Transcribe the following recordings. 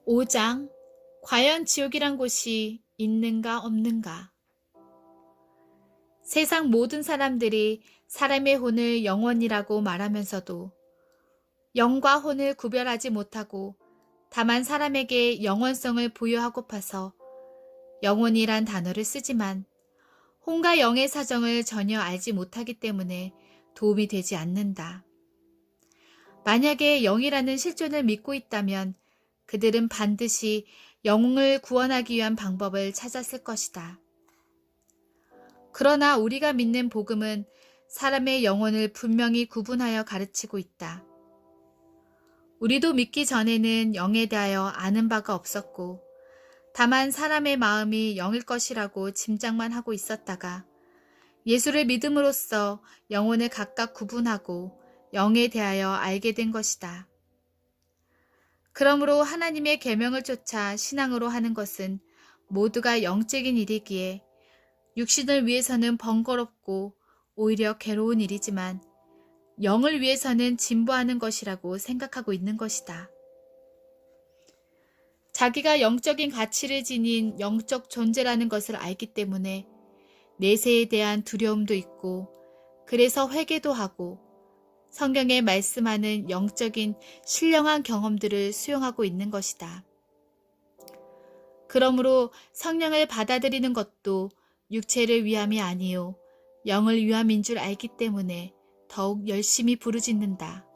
5장 과연 지옥이란 곳이 있는가 없는가? 세상 모든 사람들이 사람의 혼을 영혼이라고 말하면서도 영과 혼을 구별하지 못하고 다만 사람에게 영원성을 부여하고파서 영혼이란 단어를 쓰지만 혼과 영의 사정을 전혀 알지 못하기 때문에 도움이 되지 않는다. 만약에 영이라는 실존을 믿고 있다면 그들은 반드시 영을 구원하기 위한 방법을 찾았을 것이다. 그러나 우리가 믿는 복음은 사람의 영혼을 분명히 구분하여 가르치고 있다. 우리도 믿기 전에는 영에 대하여 아는 바가 없었고, 다만 사람의 마음이 영일 것이라고 짐작만 하고 있었다가 예수를 믿음으로써 영혼을 각각 구분하고 영에 대하여 알게 된 것이다. 그러므로 하나님의 계명을 쫓아 신앙으로 하는 것은 모두가 영적인 일이기에 육신을 위해서는 번거롭고 오히려 괴로운 일이지만 영을 위해서는 진보하는 것이라고 생각하고 있는 것이다. 자기가 영적인 가치를 지닌 영적 존재라는 것을 알기 때문에 내세에 대한 두려움도 있고 그래서 회개도 하고 성경에 말씀하는 영적인 신령한 경험들을 수용하고 있는 것이다. 그러므로 성령을 받아들이는 것도 육체를 위함이 아니요 영을 위함인 줄 알기 때문에 더욱 열심히 부르짖는다.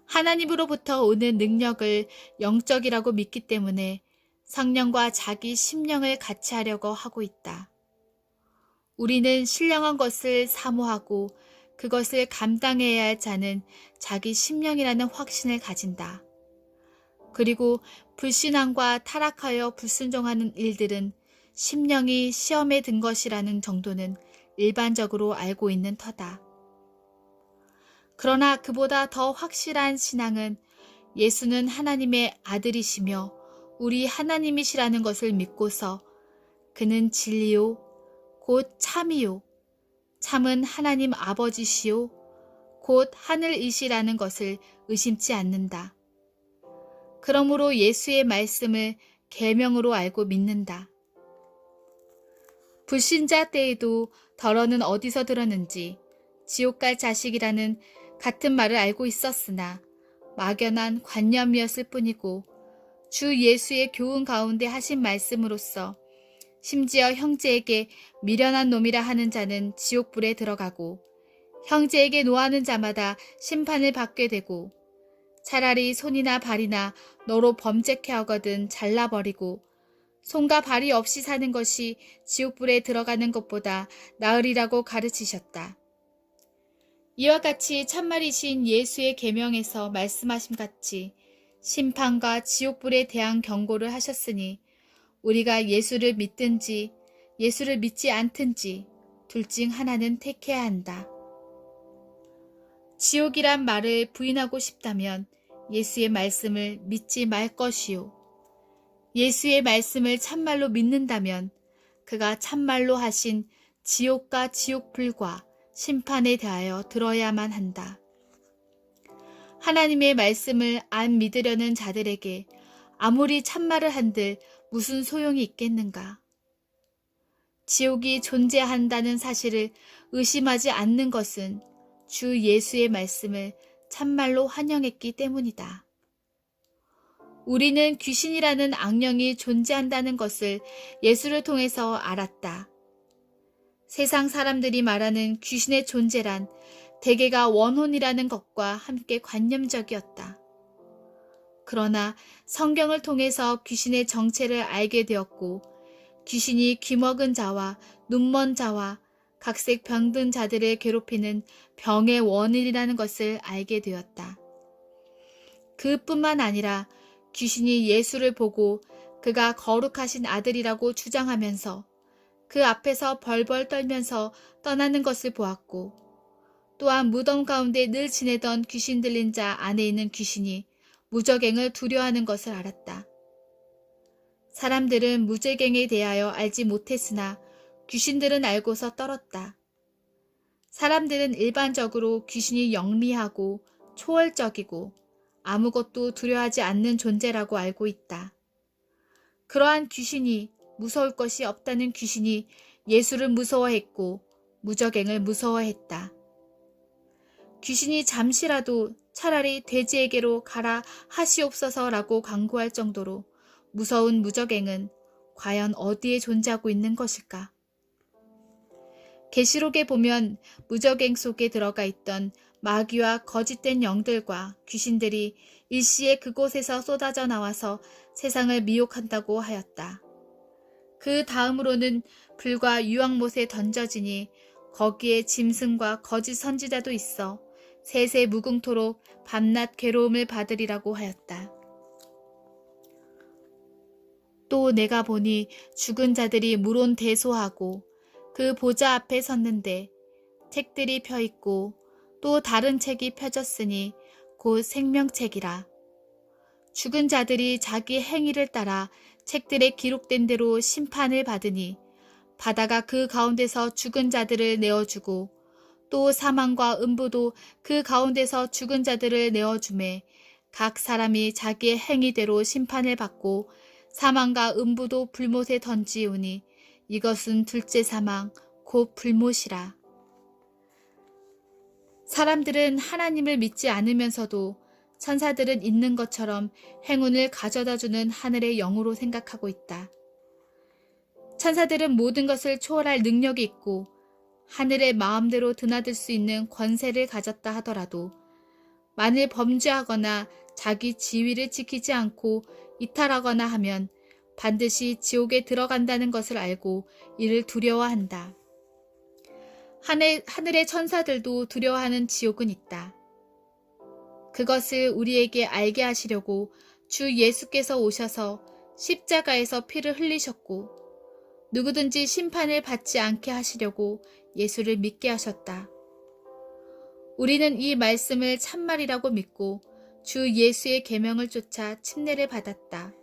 하나님으로부터 오는 능력을 영적이라고 믿기 때문에 성령과 자기 심령을 같이 하려고 하고 있다. 우리는 신령한 것을 사모하고 그것을 감당해야 할 자는 자기 심령이라는 확신을 가진다. 그리고 불신앙과 타락하여 불순종하는 일들은 심령이 시험에 든 것이라는 정도는 일반적으로 알고 있는 터다. 그러나 그보다 더 확실한 신앙은 예수는 하나님의 아들이시며 우리 하나님이시라는 것을 믿고서 그는 진리요 곧 참이요 참은 하나님 아버지시요 곧 하늘이시라는 것을 의심치 않는다. 그러므로 예수의 말씀을 계명으로 알고 믿는다. 불신자 때에도 더러는 어디서 들었는지 지옥 갈 자식이라는 같은 말을 알고 있었으나 막연한 관념이었을 뿐이고 주 예수의 교훈 가운데 하신 말씀으로써 심지어 형제에게 미련한 놈이라 하는 자는 지옥불에 들어가고 형제에게 노하는 자마다 심판을 받게 되고 차라리 손이나 발이나 너로 범죄케 하거든 잘라버리고 손과 발이 없이 사는 것이 지옥불에 들어가는 것보다 나으리라고 가르치셨다. 이와 같이 참말이신 예수의 계명에서 말씀하심 같이 심판과 지옥불에 대한 경고를 하셨으니 우리가 예수를 믿든지 예수를 믿지 않든지 둘 중 하나는 택해야 한다. 지옥이란 말을 부인하고 싶다면 예수의 말씀을 믿지 말 것이요. 예수의 말씀을 참말로 믿는다면 그가 참말로 하신 지옥과 지옥불과 심판에 대하여 들어야만 한다. 하나님의 말씀을 안 믿으려는 자들에게 아무리 참말을 한들 무슨 소용이 있겠는가? 지옥이 존재한다는 사실을 의심하지 않는 것은 주 예수의 말씀을 참말로 환영했기 때문이다. 우리는 귀신이라는 악령이 존재한다는 것을 예수를 통해서 알았다. 세상 사람들이 말하는 귀신의 존재란 대개가 원혼이라는 것과 함께 관념적이었다. 그러나 성경을 통해서 귀신의 정체를 알게 되었고 귀신이 귀먹은 자와 눈먼 자와 각색 병든 자들을 괴롭히는 병의 원인이라는 것을 알게 되었다. 그뿐만 아니라 귀신이 예수를 보고 그가 거룩하신 아들이라고 주장하면서 그 앞에서 벌벌 떨면서 떠나는 것을 보았고 또한 무덤 가운데 늘 지내던 귀신 들린 자 안에 있는 귀신이 무저갱을 두려워하는 것을 알았다. 사람들은 무저갱에 대하여 알지 못했으나 귀신들은 알고서 떨었다. 사람들은 일반적으로 귀신이 영리하고 초월적이고 아무것도 두려워하지 않는 존재라고 알고 있다. 그러한 귀신이, 무서울 것이 없다는 귀신이 예수를 무서워했고 무저갱을 무서워했다. 귀신이 잠시라도 차라리 돼지에게로 가라 하시옵소서라고 간구할 정도로 무서운 무저갱은 과연 어디에 존재하고 있는 것일까? 계시록에 보면 무저갱 속에 들어가 있던 마귀와 거짓된 영들과 귀신들이 일시에 그곳에서 쏟아져 나와서 세상을 미혹한다고 하였다. 그 다음으로는 불과 유황못에 던져지니 거기에 짐승과 거짓 선지자도 있어 세세 무궁토록 밤낮 괴로움을 받으리라고 하였다. 또 내가 보니 죽은 자들이 물온대소하고 그 보좌 앞에 섰는데 책들이 펴있고 또 다른 책이 펴졌으니 곧 생명책이라. 죽은 자들이 자기 행위를 따라 책들에 기록된 대로 심판을 받으니 바다가 그 가운데서 죽은 자들을 내어주고 또 사망과 음부도 그 가운데서 죽은 자들을 내어주매 각 사람이 자기의 행위대로 심판을 받고 사망과 음부도 불못에 던지우니 이것은 둘째 사망 곧 불못이라. 사람들은 하나님을 믿지 않으면서도 천사들은 있는 것처럼 행운을 가져다주는 하늘의 영으로 생각하고 있다. 천사들은 모든 것을 초월할 능력이 있고 하늘의 마음대로 드나들 수 있는 권세를 가졌다 하더라도 만일 범죄하거나 자기 지위를 지키지 않고 이탈하거나 하면 반드시 지옥에 들어간다는 것을 알고 이를 두려워한다. 하늘의 천사들도 두려워하는 지옥은 있다. 그것을 우리에게 알게 하시려고 주 예수께서 오셔서 십자가에서 피를 흘리셨고 누구든지 심판을 받지 않게 하시려고 예수를 믿게 하셨다. 우리는 이 말씀을 참말이라고 믿고 주 예수의 계명을 쫓아 침례를 받았다.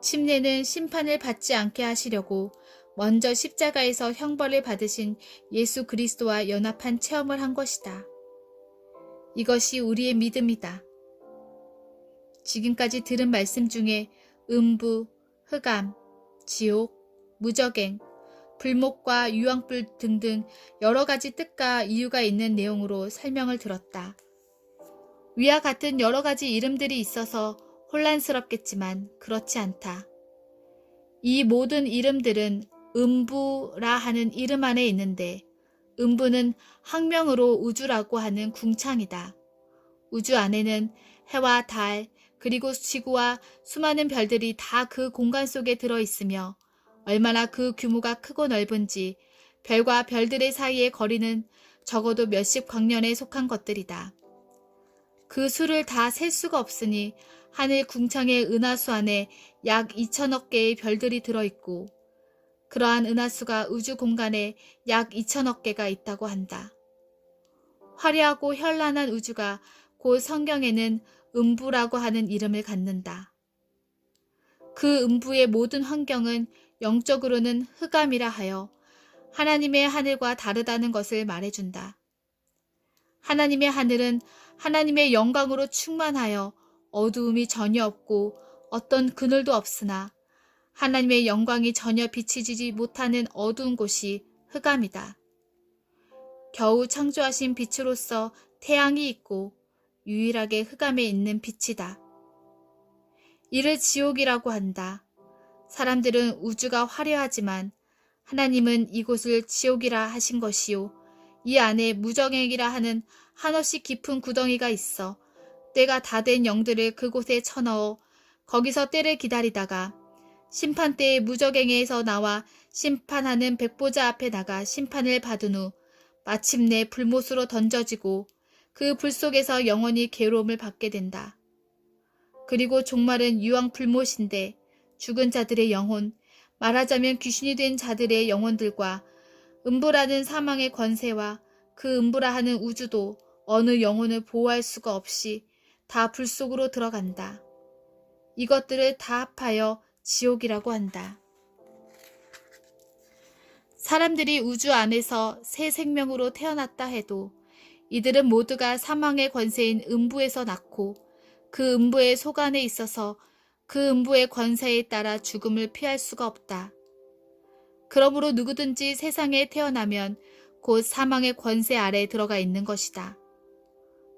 침례는 심판을 받지 않게 하시려고 먼저 십자가에서 형벌을 받으신 예수 그리스도와 연합한 체험을 한 것이다. 이것이 우리의 믿음이다. 지금까지 들은 말씀 중에 음부, 흑암, 지옥, 무저갱, 불목과 유황불 등등 여러 가지 뜻과 이유가 있는 내용으로 설명을 들었다. 위와 같은 여러 가지 이름들이 있어서 혼란스럽겠지만 그렇지 않다. 이 모든 이름들은 음부라 하는 이름 안에 있는데 음부는 학명으로 우주라고 하는 궁창이다. 우주 안에는 해와 달 그리고 지구와 수많은 별들이 다 그 공간 속에 들어있으며 얼마나 그 규모가 크고 넓은지 별과 별들의 사이의 거리는 적어도 몇십 광년에 속한 것들이다. 그 수를 다 셀 수가 없으니 하늘 궁창의 은하수 안에 약 2천억 개의 별들이 들어있고 그러한 은하수가 우주 공간에 약 2천억 개가 있다고 한다. 화려하고 현란한 우주가 곧 성경에는 음부라고 하는 이름을 갖는다. 그 음부의 모든 환경은 영적으로는 흑암이라 하여 하나님의 하늘과 다르다는 것을 말해준다. 하나님의 하늘은 하나님의 영광으로 충만하여 어두움이 전혀 없고 어떤 그늘도 없으나 하나님의 영광이 전혀 비치지 못하는 어두운 곳이 흑암이다. 겨우 창조하신 빛으로서 태양이 있고 유일하게 흑암에 있는 빛이다. 이를 지옥이라고 한다. 사람들은 우주가 화려하지만 하나님은 이곳을 지옥이라 하신 것이요. 이 안에 무저갱이라 하는 한없이 깊은 구덩이가 있어 때가 다 된 영들을 그곳에 쳐넣어 거기서 때를 기다리다가 심판때에 무저갱에서 나와 심판하는 백보자 앞에 나가 심판을 받은 후 마침내 불못으로 던져지고 그 불 속에서 영원히 괴로움을 받게 된다. 그리고 종말은 유황 불못인데 죽은 자들의 영혼, 말하자면 귀신이 된 자들의 영혼들과 음부라는 사망의 권세와 그 음부라 하는 우주도 어느 영혼을 보호할 수가 없이 다 불 속으로 들어간다. 이것들을 다 합하여 지옥이라고 한다. 사람들이 우주 안에서 새 생명으로 태어났다 해도 이들은 모두가 사망의 권세인 음부에서 낳고 그 음부의 속 안에 있어서 그 음부의 권세에 따라 죽음을 피할 수가 없다. 그러므로 누구든지 세상에 태어나면 곧 사망의 권세 아래에 들어가 있는 것이다.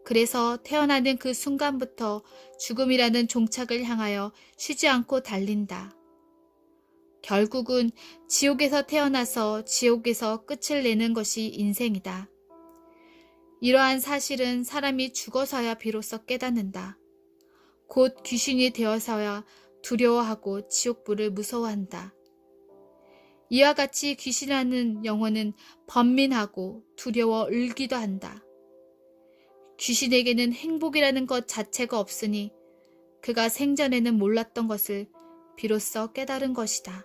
그래서 태어나는 그 순간부터 죽음이라는 종착을 향하여 쉬지 않고 달린다. 결국은 지옥에서 태어나서 지옥에서 끝을 내는 것이 인생이다. 이러한 사실은 사람이 죽어서야 비로소 깨닫는다. 곧 귀신이 되어서야 두려워하고 지옥불을 무서워한다. 이와 같이 귀신이라는 영혼은 번민하고 두려워 울기도 한다. 귀신에게는 행복이라는 것 자체가 없으니 그가 생전에는 몰랐던 것을 비로소 깨달은 것이다.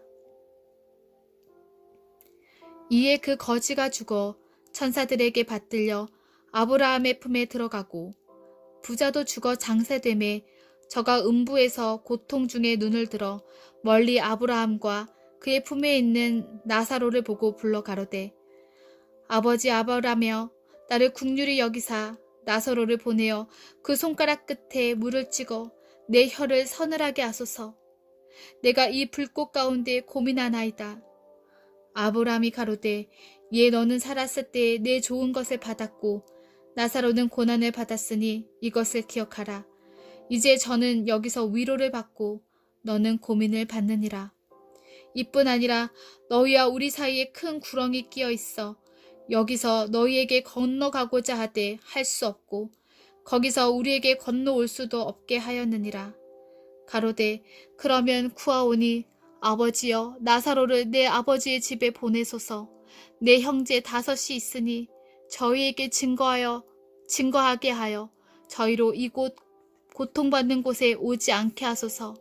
이에 그 거지가 죽어 천사들에게 받들려 아브라함의 품에 들어가고 부자도 죽어 장세됨에 저가 음부에서 고통 중에 눈을 들어 멀리 아브라함과 그의 품에 있는 나사로를 보고 불러 가로되 아버지 아브라함이여 나를 긍휼히 여기사 나사로를 보내어 그 손가락 끝에 물을 찍어 내 혀를 서늘하게 하소서. 내가 이 불꽃 가운데 고민하나이다. 아브라함이 가로되 예 너는 살았을 때에 내 좋은 것을 받았고 나사로는 고난을 받았으니 이것을 기억하라. 이제 저는 여기서 위로를 받고 너는 고민을 받느니라. 이뿐 아니라 너희와 우리 사이에 큰 구렁이 끼어 있어 여기서 너희에게 건너가고자 하되 할 수 없고 거기서 우리에게 건너올 수도 없게 하였느니라. 가로되 그러면 구하오니 아버지여 나사로를 내 아버지의 집에 보내소서. 내 형제 5이 있으니 저희에게 증거하게 하여 저희로 이곳 고통받는 곳에 오지 않게 하소서.